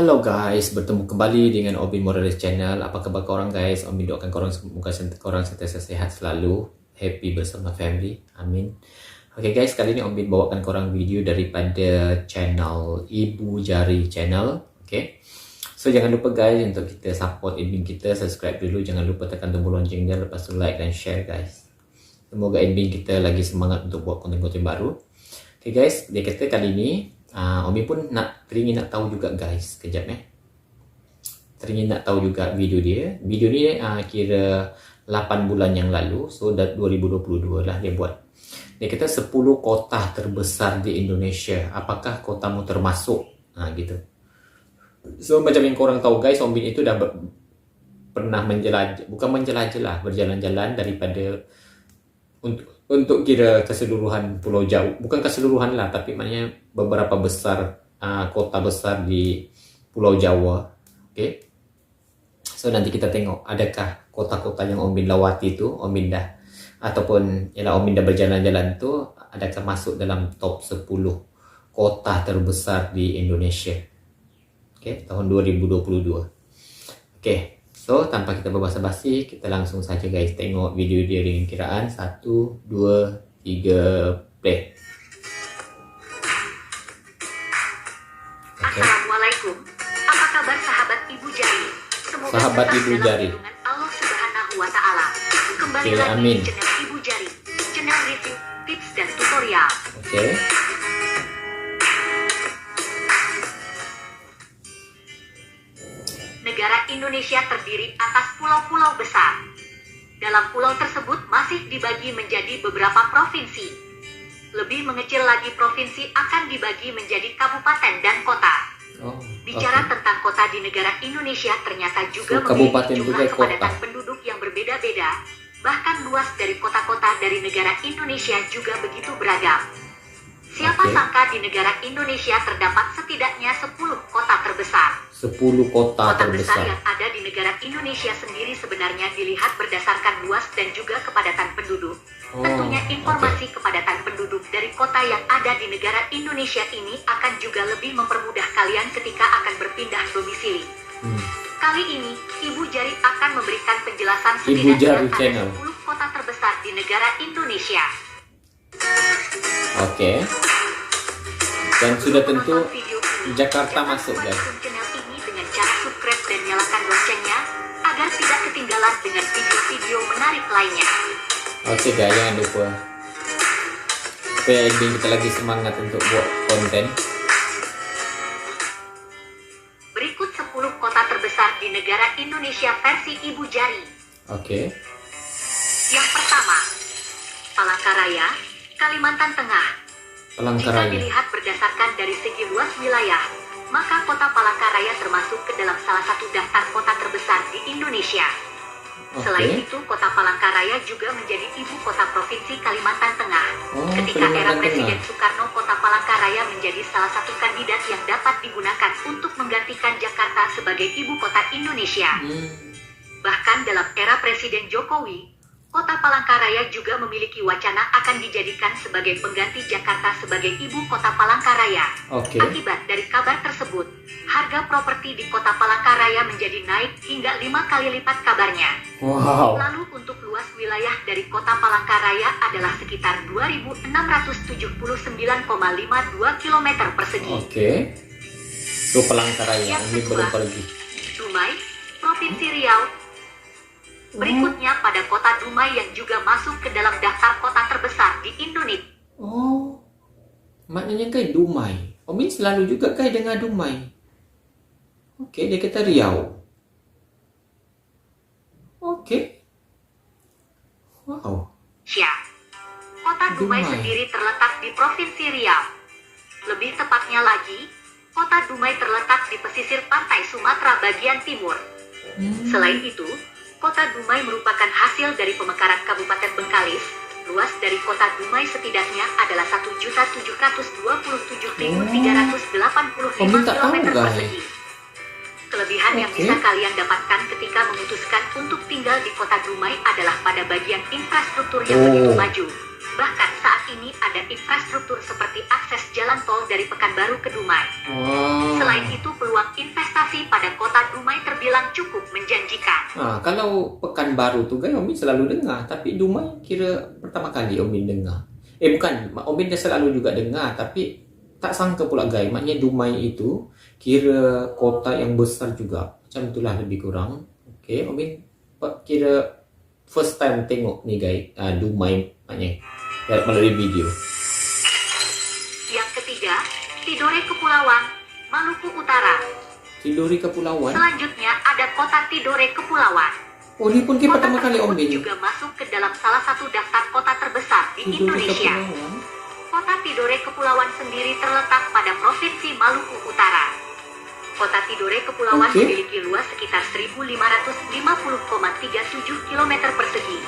Halo guys, bertemu kembali dengan Obin Morales Channel. Apa kabar korang guys? Obin doakan korang sentiasa sehat selalu, happy bersama family. Amin. Oke guys, kali ini Obin bawakan korang video daripada channel Ibu Jari Channel. Oke. So jangan lupa guys untuk kita support admin kita, subscribe dulu, jangan lupa tekan tombol loncengnya, lepas tu like dan share guys. Semoga admin kita lagi semangat untuk buat konten-konten baru. Oke guys, dia kata kali ini Omi pun teringin nak tahu juga guys. Kejap teringin nak tahu juga video dia. Video ni kira 8 bulan yang lalu. So 2022 lah dia buat. Dia kata 10 kota terbesar di Indonesia. Apakah kotamu termasuk? Gitu. So macam yang korang tahu guys, Omi itu dah pernah menjelajah, bukan menjelajah lah, berjalan-jalan daripada untuk kira keseluruhan Pulau Jawa, bukan keseluruhan lah, tapi maknanya beberapa besar kota besar di Pulau Jawa. Okay, so nanti kita tengok adakah kota-kota yang Omin lawati tu, Omin dah ataupun ialah Omin dah berjalan-jalan tu, adakah masuk dalam top 10 kota terbesar di Indonesia. Okay, tahun 2022. Okay, so tanpa kita berbasa-basi, kita langsung saja guys tengok video dia dengan kiraan 1, 2, 3, play. Okay. Assalamualaikum. Apa kabar sahabat Ibu Jari? Semoga sahabat tetap Ibu dalam Jari. lindungan Allah Subhanahu wa Ta'ala. Kembali Okay, lagi amin. di channel Ibu Jari, channel review, tips dan tutorial. Okay. Negara Indonesia terdiri atas pulau-pulau besar. Dalam pulau tersebut masih dibagi menjadi beberapa provinsi. Lebih mengecil lagi provinsi akan dibagi menjadi kabupaten dan kota. Bicara tentang kota di negara Indonesia ternyata juga memiliki jumlah kepadatan penduduk yang berbeda-beda. Bahkan luas dari kota-kota dari negara Indonesia juga begitu beragam. Siapa sangka di negara Indonesia terdapat setidaknya 10 kota terbesar. 10 kota besar terbesar yang ada di negara Indonesia sendiri sebenarnya dilihat berdasarkan luas dan juga kepadatan penduduk. Tentunya informasi kepadatan penduduk dari kota yang ada di negara Indonesia ini akan juga lebih mempermudah kalian ketika akan berpindah domisili. Kali ini, Ibu Jari akan memberikan penjelasan setidaknya ada 10 kota terbesar di negara Indonesia. Oke. Dan sudah tentu Video ini, Jakarta jangan masuk lupa guys. dukung channel ini dengan cara subscribe dan nyalakan loncengnya agar tidak ketinggalan dengan video-video menarik lainnya. Oke guys, jangan lupa supaya admin kita lagi semangat untuk buat konten. Berikut 10 kota terbesar di negara Indonesia versi Ibu Jari. Oke. Yang pertama, Palangkaraya, Kalimantan Tengah. Jika Palangkaraya. dilihat berdasarkan dari segi luas wilayah, maka kota Palangkaraya termasuk ke dalam salah satu daftar kota terbesar di Indonesia. Selain itu, kota Palangkaraya juga menjadi ibu kota provinsi Kalimantan Tengah. Ketika era Presiden Soekarno, kota Palangkaraya menjadi salah satu kandidat yang dapat digunakan untuk menggantikan Jakarta sebagai ibu kota Indonesia. Bahkan dalam era Presiden Jokowi, kota Palangkaraya juga memiliki wacana akan dijadikan sebagai pengganti Jakarta sebagai ibu kota Palangkaraya. Akibat dari kabar tersebut, harga properti di kota Palangkaraya menjadi naik hingga 5 kali lipat kabarnya. Wow. Lalu untuk luas wilayah dari kota Palangkaraya adalah sekitar 2.679,52 km persegi. So Palangkaraya, ini belum pergi. Dumai, Provinsi Riau. Berikutnya pada kota Dumai yang juga masuk ke dalam daftar kota terbesar di Indonesia. Maknanya kayak Dumai. Omin selalu juga kayak dengan Dumai. Dia kata Riau. Wow. Kota Dumai sendiri terletak di Provinsi Riau. Lebih tepatnya lagi, kota Dumai terletak di pesisir pantai Sumatera bagian timur. Selain itu, kota Dumai merupakan hasil dari pemekaran Kabupaten Bengkalis. Luas dari kota Dumai setidaknya adalah 1.747.385 km persegi. Kelebihan yang bisa kalian dapatkan ketika memutuskan untuk tinggal di kota Dumai adalah pada bagian infrastruktur yang begitu maju. Bahkan saat ini ada infrastruktur seperti akses jalan jalan tol dari Pekanbaru ke Dumai. Selain itu, peluang investasi pada kota Dumai terbilang cukup menjanjikan. Kalau Pekanbaru tuh guys, Omin selalu dengar, tapi Dumai kira pertama kali Omin dengar. Bukan, Omin dah selalu juga dengar, tapi tak sangka pula guys, maknanya Dumai itu kira kota yang besar juga. Macam itulah lebih kurang. Oke, Omin kira first time tengok nih guys, Dumai maknanya melalui video. Yang ketiga, Tidore Kepulauan, Maluku Utara. Tidore Kepulauan? Selanjutnya ada kota Tidore Kepulauan. Oh, ini pun kita Kota pertama kali tersebut Omin juga masuk ke dalam salah satu daftar kota terbesar di Tidore Indonesia. Kepulauan. Kota Tidore Kepulauan sendiri terletak pada Provinsi Maluku Utara. Kota Tidore Kepulauan memiliki luas sekitar 1.550,37 km persegi.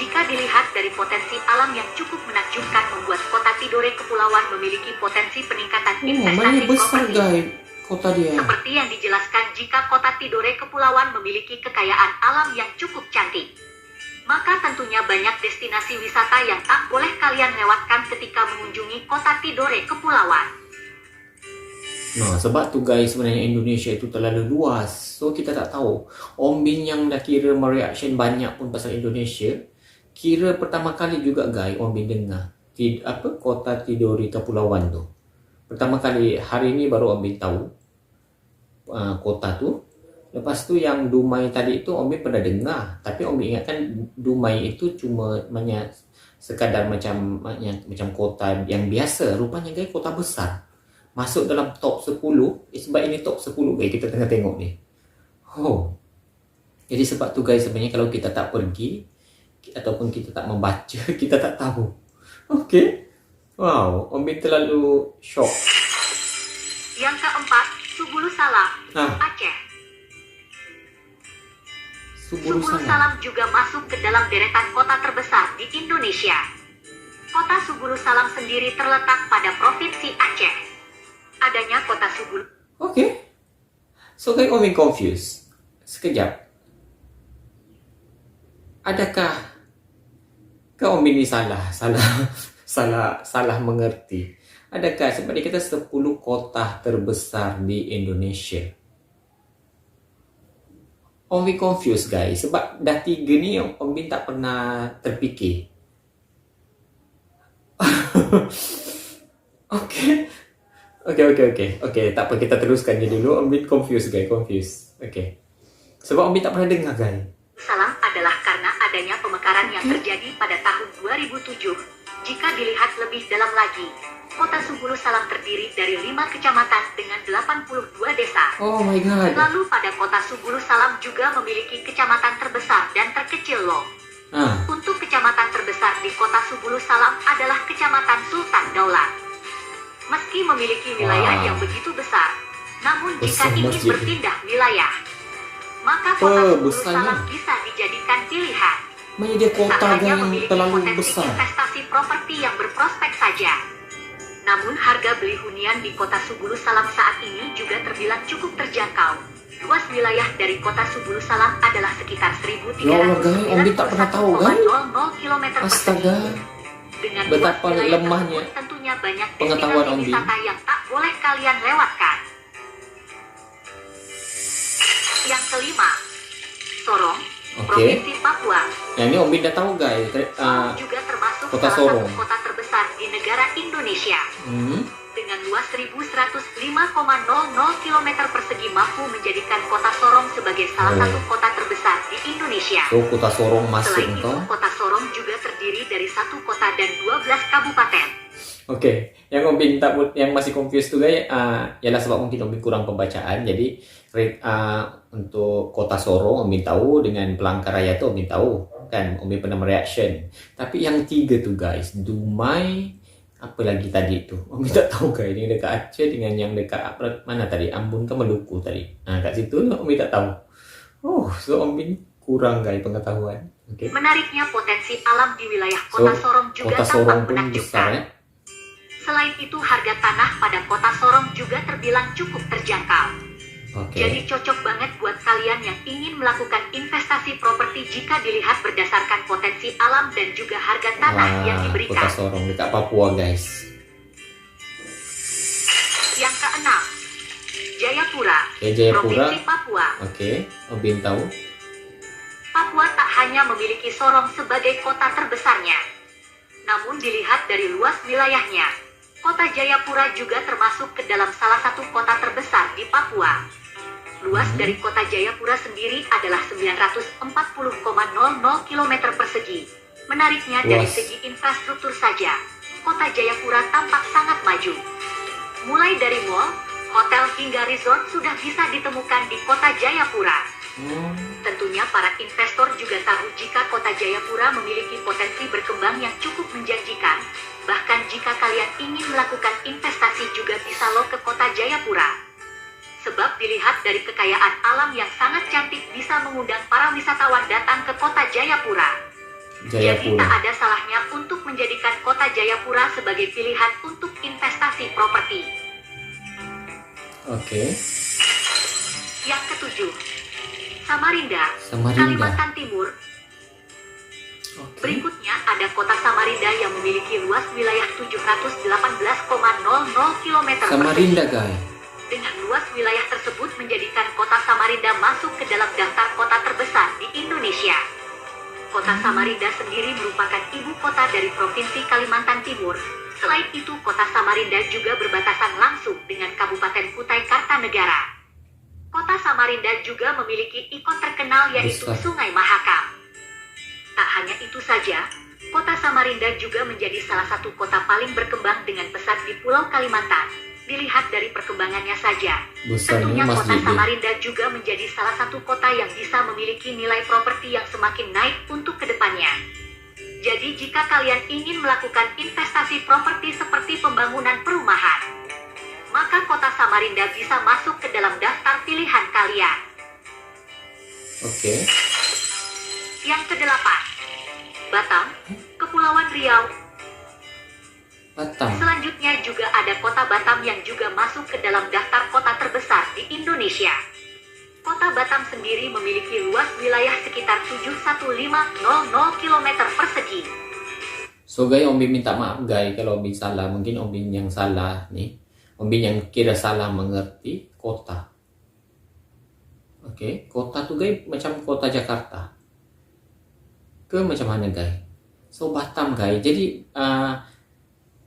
Jika dilihat dari potensi alam yang cukup menakjubkan, membuat kota Tidore Kepulauan memiliki potensi peningkatan investasi besar properti. guys kota dia. Seperti yang dijelaskan, jika kota Tidore Kepulauan memiliki kekayaan alam yang cukup cantik, maka tentunya banyak destinasi wisata yang tak boleh kalian lewatkan ketika mengunjungi kota Tidore Kepulauan. Nah, sebab tu guys, sebenarnya Indonesia itu terlalu luas. So, kita tak tahu. Omin yang dah kira mereaction banyak pun pasal Indonesia, kira pertama kali juga guys, Omin dengar kota Tidore Kepulauan tu. Pertama kali, hari ni baru Omin tahu kota tu. Lepas tu yang Dumai tadi tu Omin pernah dengar, tapi Omin ingatkan Dumai itu cuma sekadar macam kota yang biasa. Rupanya guys, kota besar. Masuk dalam top 10. Sebab ini top 10 guys, kita tengah tengok ni. Jadi sebab tu guys, sebenarnya kalau kita tak pergi ataupun kita tak membaca, kita tak tahu. Wow, Omin terlalu shock. Yang keempat, Subulu Salam, Aceh. Subulu Salam juga masuk ke dalam deretan kota terbesar di Indonesia. Kota Subulu Salam sendiri terletak pada Provinsi Aceh. Adanya kota Subulu. So guys, Omin confused. Sekejap. Adakah Omin ni salah mengerti? Adakah sebab dia kata 10 kota terbesar di Indonesia? Omin confused guys, sebab dah 3 ni Omin tak pernah terfikir. Okay, tak apa, kita teruskan je dulu. Omin confused guys, sebab Omin tak pernah dengar guys. Salam adalah karena adanya pemekaran yang terjadi pada tahun 2007. Jika dilihat lebih dalam lagi, kota Subulu Salam terdiri dari 5 kecamatan dengan 82 desa. Oh my god. Lalu pada kota Subulu Salam juga memiliki kecamatan terbesar dan terkecil loh. Untuk kecamatan terbesar di kota Subulu Salam adalah Kecamatan Sultan Daulat. Meski memiliki wilayah yang begitu besar, namun jika ingin berpindah wilayah, maka kota Subulu Salam bisa dijadikan pilihan. Dia kota yang terlalu besar. Investasi properti yang berprospek saja. Namun harga beli hunian di kota Subulu Salam saat ini juga terbilang cukup terjangkau. Luas wilayah dari kota Subulu Salam adalah sekitar 1.300 km persegi. Dengan betapa luas lemahnya tersebut, tentunya banyak pengetahuan destinasi wisata yang tak boleh kalian lewatkan. Yang kelima, Sorong, Provinsi Papua. Yang ini Omin dah tahu guys. Juga termasuk kota salah Sorong, satu kota terbesar di negara Indonesia. Dengan luas 1.105,00 km persegi mampu menjadikan kota Sorong sebagai salah satu kota terbesar di Indonesia. So kota Sorong masuk. Selain itu, kota Sorong juga terdiri dari 1 kota dan 12 kabupaten. Yang masih confused tu guys, ialah sebab mungkin Omin kurang pembacaan. Jadi untuk kota Sorong Omin tahu, dengan Palangkaraya tu Omin tahu kan, Omin pernah mereaction. Tapi yang 3 tu guys, Dumai, apa lagi tadi tu Omin tak tahu guys. Yang dekat Aceh dengan yang dekat mana tadi, Ambon ke Maluku tadi, kat situ Omin tak tahu. So Omin kurang guys pengetahuan. Menariknya, potensi alam di wilayah kota Sorong juga tampak menakjubkan. Selain itu, harga tanah pada kota Sorong juga terbilang cukup terjangkau. Jadi cocok banget buat kalian yang ingin melakukan investasi properti jika dilihat berdasarkan potensi alam dan juga harga tanah yang diberikan. Kota Sorong dekat Papua guys. Yang keenam, Jayapura, Jayapura. Provinsi Papua. Oke, Ombin tahu. Papua tak hanya memiliki Sorong sebagai kota terbesarnya, namun dilihat dari luas wilayahnya, kota Jayapura juga termasuk ke dalam salah satu kota terbesar di Papua. Luas dari kota Jayapura sendiri adalah 940,00 km persegi. Menariknya dari segi infrastruktur saja, kota Jayapura tampak sangat maju. Mulai dari mall, hotel hingga resort sudah bisa ditemukan di kota Jayapura. Tentunya para investor juga tahu jika kota Jayapura memiliki potensi berkembang yang cukup menjanjikan. Bahkan jika kalian ingin melakukan investasi juga bisa loh ke kota Jayapura. Sebab dilihat dari kekayaan alam yang sangat cantik bisa mengundang para wisatawan datang ke kota Jayapura. Jadi tak ada salahnya untuk menjadikan kota Jayapura sebagai pilihan untuk investasi properti. Oke. Yang ketujuh, Samarinda, Kalimantan Timur. Berikutnya ada kota Samarinda yang memiliki luas wilayah 718,00 km persegi. Samarinda, guys. Dengan luas wilayah tersebut menjadikan kota Samarinda masuk ke dalam daftar kota terbesar di Indonesia. Kota Samarinda sendiri merupakan ibu kota dari Provinsi Kalimantan Timur. Selain itu, kota Samarinda juga berbatasan langsung dengan Kabupaten Kutai Kartanegara. Kota Samarinda juga memiliki ikon terkenal yaitu Sungai Mahakam. Tak hanya itu saja, kota Samarinda juga menjadi salah satu kota paling berkembang dengan pesat di Pulau Kalimantan. Dilihat dari perkembangannya saja, tentunya kota Samarinda juga menjadi salah satu kota yang bisa memiliki nilai properti yang semakin naik untuk kedepannya. Jadi jika kalian ingin melakukan investasi properti seperti pembangunan perumahan, maka kota Samarinda bisa masuk ke dalam daftar pilihan kalian. Oke. Yang kedelapan, Batam, Kepulauan Riau. Batam. Selanjutnya juga ada kota Batam yang juga masuk ke dalam daftar kota terbesar di Indonesia. Kota Batam sendiri memiliki luas wilayah sekitar 71500 km persegi. So guys, Om Bin minta maaf guys kalau Om Bin salah. Mungkin Om Bin yang salah nih. Om Bin yang kira salah mengerti kota. Oke, kota tuh guys macam kota Jakarta. Ke macam mana guys? So Batam guys. Jadi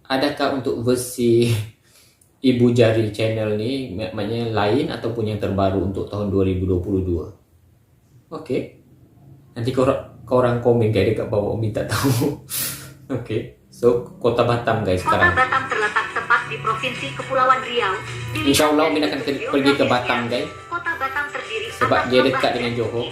adakah untuk versi Ibu Jari channel ni maknanya lain ataupun yang terbaru untuk tahun 2022? Oke. Nanti korang komen guys dekat bawah, Om tak tahu. Oke. So kota Batam guys sekarang. Kota Batam terletak tepat di Provinsi Kepulauan Riau. Insyaallah Om akan pergi ke Batam guys. Kota Batam terdiri sebab dia dekat dengan Johor.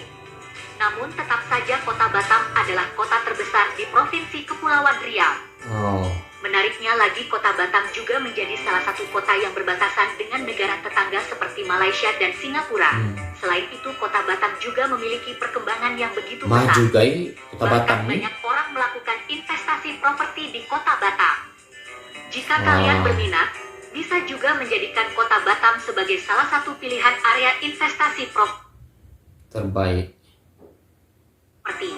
Namun tetap saja kota Batam adalah kota terbesar di Provinsi Kepulauan Riau. Oh. Menariknya lagi, kota Batam juga menjadi salah satu kota yang berbatasan dengan negara tetangga seperti Malaysia dan Singapura. Selain itu, kota Batam juga memiliki perkembangan yang begitu pesat. Maju guys, kota Batam nih. Banyak orang melakukan investasi properti di kota Batam. Jika kalian berminat, bisa juga menjadikan kota Batam sebagai salah satu pilihan area investasi terbaik. Seperti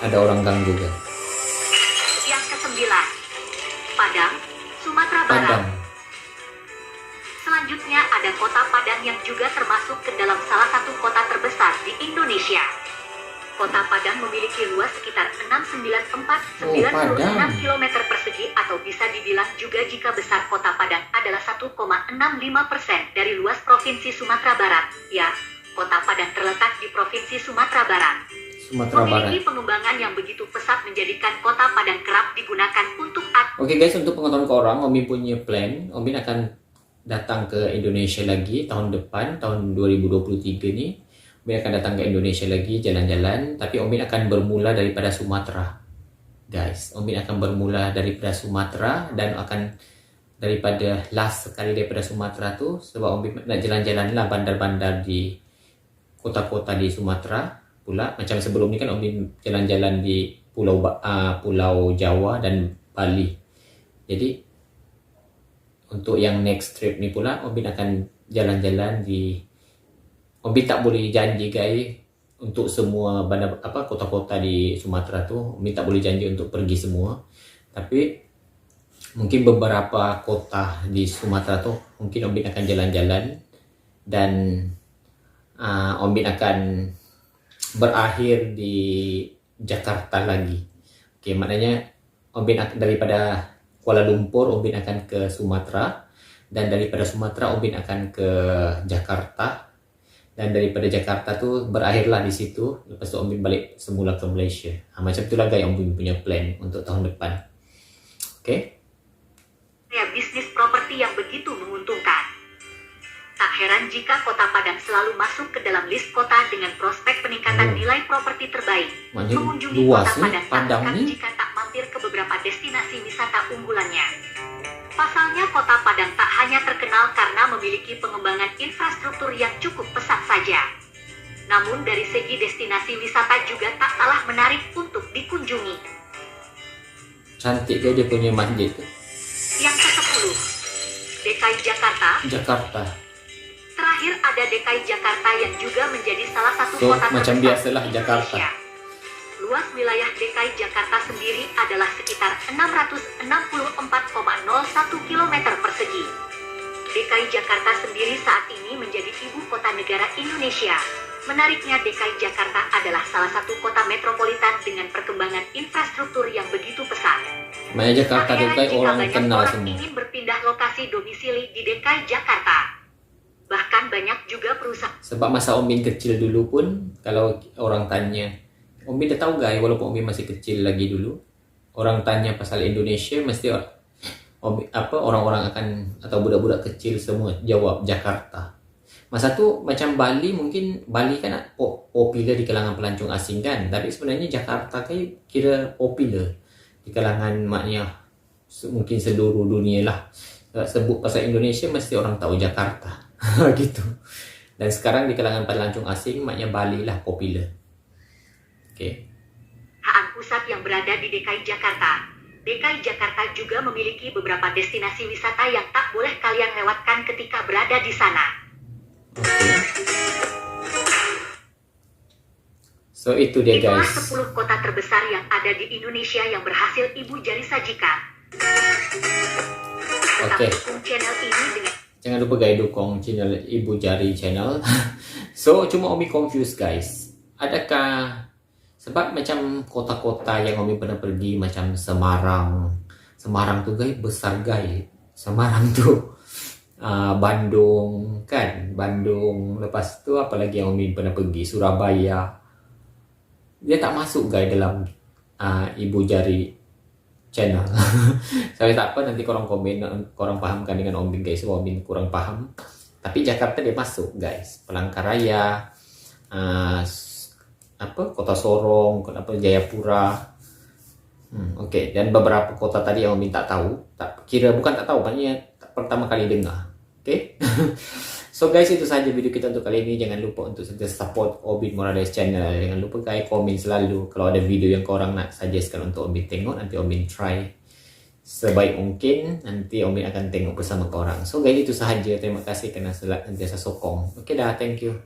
ada orang ganggu guys. Yang kesembilan, Padang, Sumatera Barat. Selanjutnya ada kota Padang yang juga termasuk ke dalam salah satu kota terbesar di Indonesia. Kota Padang memiliki luas sekitar 694,96 km persegi atau bisa dibilang juga jika besar kota Padang adalah 1,65% dari luas Provinsi Sumatera Barat. Ya, kota Padang terletak di Provinsi Sumatera Barat. Memiliki pengembangan yang begitu pesat menjadikan kota Padang kerap digunakan untuk Oke guys, untuk pengetahuan korang, Om Bin punya plan. Om Bin akan datang ke Indonesia lagi tahun depan, tahun 2023 ni. Om Bin akan datang ke Indonesia lagi jalan-jalan, tapi Om Bin akan bermula daripada Sumatera. Guys, Om Bin akan bermula daripada Sumatera dan akan daripada last sekali daripada Sumatera tu sebab Om Bin nak jalan-jalan lah bandar-bandar di kota-kota di Sumatera. Pula macam sebelum ni kan Om Bin jalan-jalan di Pulau Jawa dan Bali. Jadi untuk yang next trip ni pula Om Bin akan jalan-jalan di Om Bin tak boleh janji guys untuk semua bandar kota-kota di Sumatera tu. Om Bin tak boleh janji untuk pergi semua. Tapi mungkin beberapa kota di Sumatera tuh mungkin Om Bin akan jalan-jalan, dan Om Bin akan berakhir di Jakarta lagi. Oke, maknanya Om Bin daripada Kuala Lumpur Om Bin akan ke Sumatera, dan daripada Sumatera Om Bin akan ke Jakarta, dan daripada Jakarta tuh berakhirlah di situ. Lepas tu Om Bin balik semula ke Malaysia. Macam itulah guys Om Bin punya plan untuk tahun depan. Oke. Bisnis properti yang begitu menguntungkan. Tak heran jika Kota Padang selalu masuk ke dalam list kota dengan prospek peningkatan nilai properti terbaik. Mengunjungi Kota Padang tak akan jika tak mampir ke beberapa destinasi wisata unggulannya. Pasalnya Kota Padang tak hanya terkenal karena memiliki pengembangan infrastruktur yang cukup pesat saja. Namun dari segi destinasi wisata juga tak kalah menarik untuk dikunjungi. Cantik dia punya masjid tu. Yang ke-10, DKI Jakarta. Jakarta. Terakhir ada DKI Jakarta yang juga menjadi salah satu So, kota macam terbesar biasalah di Jakarta. Indonesia. Luas wilayah DKI Jakarta sendiri adalah sekitar 664,01 km persegi. DKI Jakarta sendiri saat ini menjadi ibu kota negara Indonesia. Menariknya DKI Jakarta adalah salah satu kota metropolitan dengan perkembangan infrastruktur yang begitu pesat. Maknanya Jakarta Tak heran DKI jika orang banyak kenal orang semua. ingin berpindah lokasi domisili di DKI Jakarta. Bahkan banyak juga perusahaan. Sebab masa Om Bin kecil dulu pun, kalau orang tanya, Om Bin dah tahu guys, walaupun Om Bin masih kecil lagi dulu, orang tanya pasal Indonesia, mesti orang-orang akan, atau budak-budak kecil semua jawab Jakarta. Masa tu macam Bali, mungkin Bali kan popular di kalangan pelancong asing kan, tapi sebenarnya Jakarta kan kira popular di kalangan maknya mungkin seluruh dunia lah. Sebut pasal Indonesia mesti orang tahu Jakarta. Gitu. Dan sekarang di kalangan pelancong asing maknya Bali lah popular. Oke. Pusat yang berada di DKI Jakarta. DKI Jakarta juga memiliki beberapa destinasi wisata yang tak boleh kalian lewatkan ketika berada di sana. So itu dia Itulah guys. 10 kota terbesar yang ada di Indonesia yang berhasil Ibu Jari sajikan. Tetap dukung channel ini dengan... Jangan lupa guys dukung channel Ibu Jari channel. So cuma Omi confused guys. Adakah sebab macam kota-kota yang Omi pernah pergi macam Semarang. Semarang tu guys besar guys. Semarang tu Bandung kan. Bandung. Lepas tu apa lagi yang Omi pernah pergi? Surabaya. Dia tak masuk guys dalam Ibu Jari channel. Saya tak apa, nanti korang komen, korang fahamkan dengan Om Bin guys. Om Bin kurang faham. Tapi Jakarta dia masuk guys. Palangkaraya, Kota Sorong, Jayapura. Okey, dan beberapa kota tadi yang Om Bin tak tahu. Bukan tak tahu, maknanya pertama kali dengar. Okey. So guys, itu sahaja video kita untuk kali ini. Jangan lupa untuk support Om Bin Morales channel. Jangan lupa guys komen selalu kalau ada video yang korang nak suggestkan untuk Om Bin tengok. Nanti Om Bin try sebaik mungkin. Nanti Om Bin akan tengok bersama korang. So guys, itu sahaja. Terima kasih kerana sentiasa sokong. Okay dah, thank you.